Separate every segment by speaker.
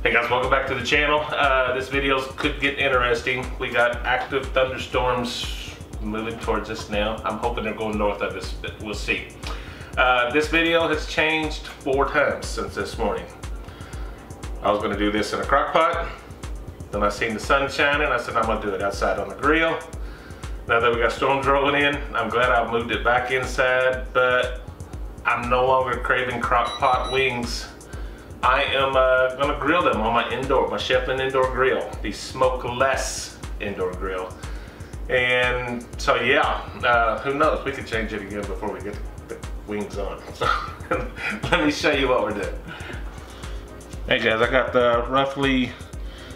Speaker 1: Hey guys, welcome back to the channel. This video could get interesting. We got active thunderstorms moving towards us now. I'm hoping they're going north of us, but we'll see. This video has changed 4 times since this morning. I was gonna do this in a crock pot. Then I seen the sun shining. I said I'm gonna do it outside on the grill. Now that we got storms rolling in, I'm glad I moved it back inside, but I'm no longer craving crock pot wings. I am gonna grill them on my Chefman indoor grill, the Smokeless indoor grill. And so yeah, who knows, we could change it again before we get the wings on. So let me show you what we're doing. Hey guys, I got the roughly,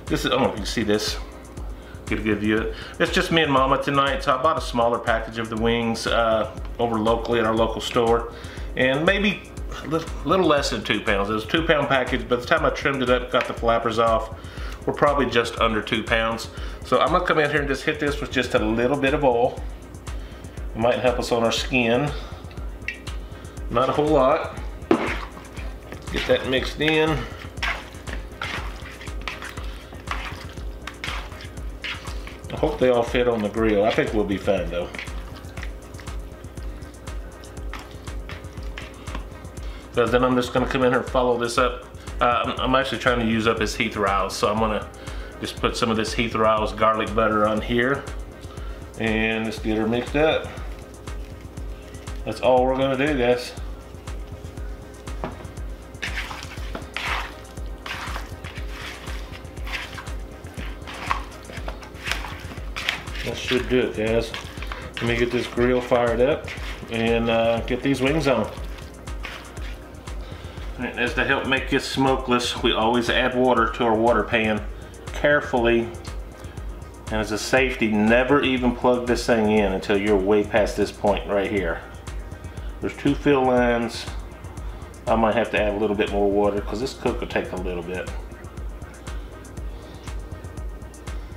Speaker 1: this is, I don't know if you can see this, get a good view. It's just me and Mama tonight, so I bought a smaller package of the wings over locally at our local store. And maybe a little less than 2 pounds. It was a 2 pound package. By the time I trimmed it up, got the flappers off, we're probably just under 2 pounds. So I'm gonna come in here and just hit this with just a little bit of oil. It might help us on our skin. Not a whole lot. Get that mixed in. I hope they all fit on the grill. I think we'll be fine though. Because then I'm just going to come in here and follow this up. I'm actually trying to use up his Heath Riles, so I'm going to just put some of this Heath Riles garlic butter on here and just get her mixed up. That's all we're going to do, guys. That should do it, guys. Let me get this grill fired up and get these wings on. And as to help make this smokeless, we always add water to our water pan carefully. And as a safety, never even plug this thing in until you're way past this point right here. There's 2 fill lines. I might have to add a little bit more water because this cook will take a little bit.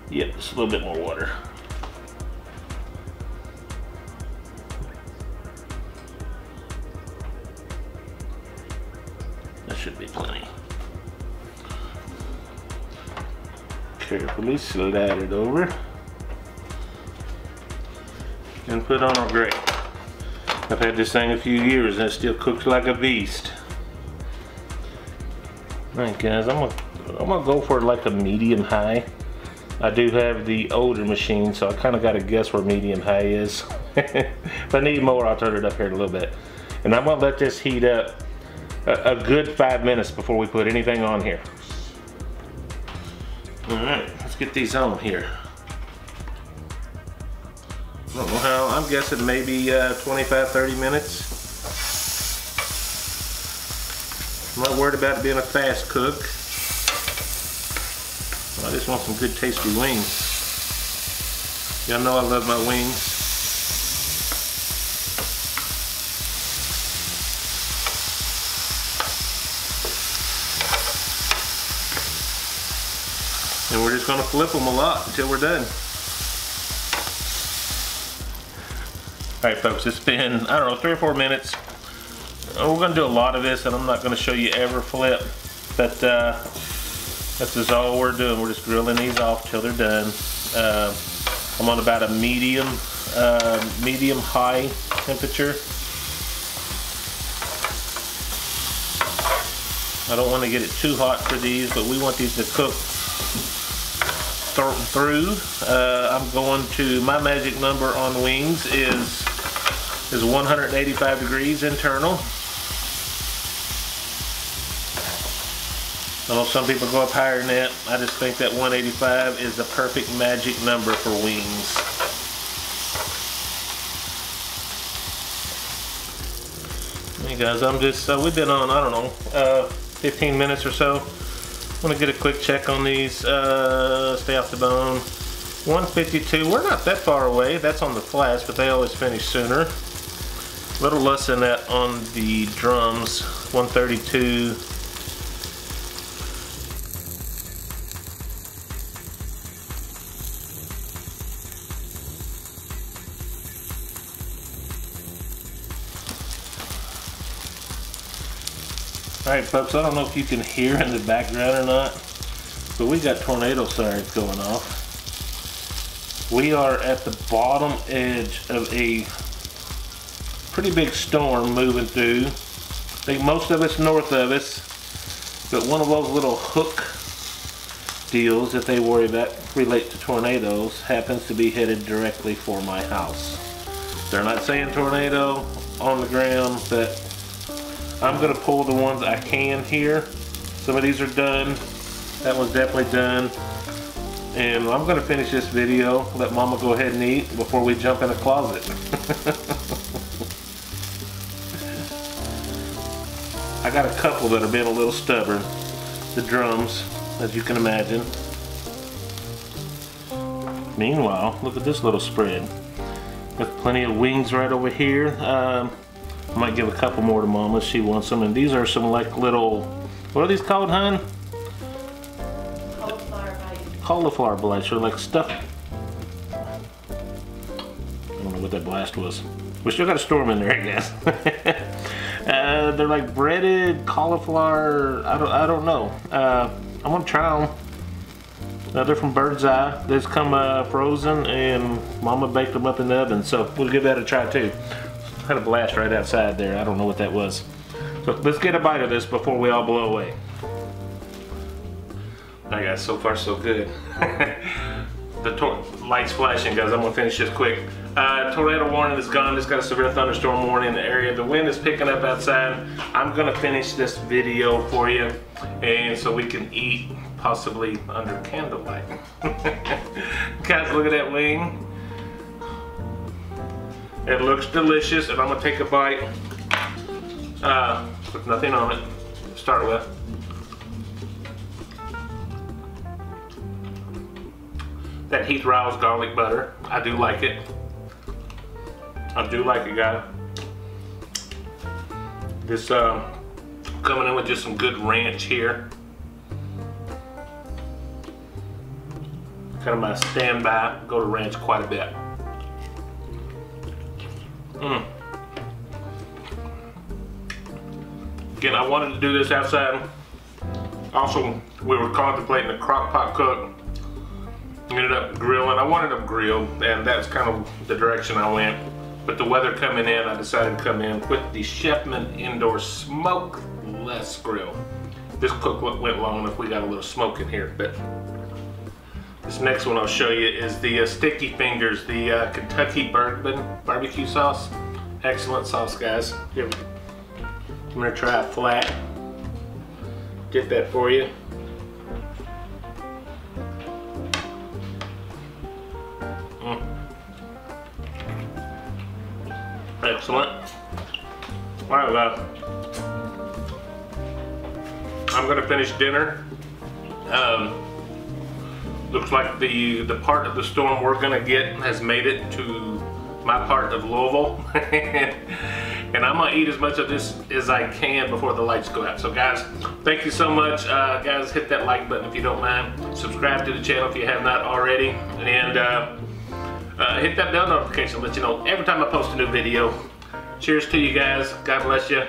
Speaker 1: Yep, just a little bit more water. Should be plenty. Carefully slide it over and put on our grill. I've had this thing a few years and it still cooks like a beast. Alright guys, I'm gonna go for like a medium high. I do have the older machine, so I kind of got to guess where medium high is. If I need more, I'll turn it up here in a little bit. And I'm gonna let this heat up a good 5 minutes before we put anything on here. Alright, let's get these on here. I don't know how, I'm guessing maybe 25-30 minutes. I'm not worried about it being a fast cook. I just want some good tasty wings. Y'all know I love my wings. And we're just gonna flip them a lot until we're done. All right, folks, it's been, I don't know, 3 or 4 minutes. We're gonna do a lot of this, and I'm not gonna show you every flip, but this is all we're doing. We're just grilling these off till they're done. I'm on about a medium high temperature. I don't want to get it too hot for these, but we want these to cook through. I'm going to, my magic number on wings is 185 degrees internal. I know some people go up higher than that. I just think that 185 is the perfect magic number for wings. Hey guys, I'm just, we've been on, I don't know, 15 minutes or so. I'm gonna get a quick check on these, stay off the bone. 152, we're not that far away. That's on the flats, but they always finish sooner. A little less than that on the drums, 132. Alright folks, I don't know if you can hear in the background or not, but we got tornado sirens going off. We are at the bottom edge of a pretty big storm moving through. I think most of it's north of us, but one of those little hook deals that they worry about relate to tornadoes happens to be headed directly for my house. They're not saying tornado on the ground, but I'm gonna pull the ones I can here. Some of these are done. That one's definitely done. And I'm gonna finish this video, let Mama go ahead and eat before we jump in the closet. I got a couple that are being a little stubborn. The drums, as you can imagine. Meanwhile, look at this little spread. Got plenty of wings right over here. I might give a couple more to Mama if she wants them. And these are some like little, what are these called, hon? Cauliflower bites, or like stuff. I don't know what that blast was. We still got a storm in there, I guess. They're like breaded cauliflower. I don't know. I'm gonna try them. They're from Bird's Eye. They've come frozen, and Mama baked them up in the oven, so we'll give that a try too. Had a blast right outside there. I don't know what that was. So let's get a bite of this before we all blow away. Alright guys, so far so good. The light's flashing, guys. I'm gonna finish this quick. Tornado warning is gone. It's got a severe thunderstorm warning in the area. The wind is picking up outside. I'm gonna finish this video for you, and so we can eat possibly under candlelight. Guys, look at that wing. It looks delicious, and I'm gonna take a bite with nothing on it to start with. That Heath Riles garlic butter, I do like it. I do like it, guys. This coming in with just some good ranch here. Kind of my standby. Go to ranch quite a bit. Again, I wanted to do this outside. Also, we were contemplating a crock pot cook. Ended up grilling. I wanted them grilled, and that's kind of the direction I went. But the weather coming in, I decided to come in with the Chefman indoor smokeless grill. This cook went long enough. We got a little smoke in here, but this next one I'll show you is the Sticky Fingers, the Kentucky bourbon barbecue sauce. Excellent sauce, guys. Here, I'm gonna try it flat. Get that for you. Excellent. Alright, well, I'm gonna finish dinner. Looks like the part of the storm we're gonna get has made it to my part of Louisville. And I'm gonna eat as much of this as I can before the lights go out. So guys, thank you so much. Guys, hit that like button if you don't mind. Subscribe to the channel if you have not already. And hit that bell notification to let you know every time I post a new video. Cheers to you guys. God bless you.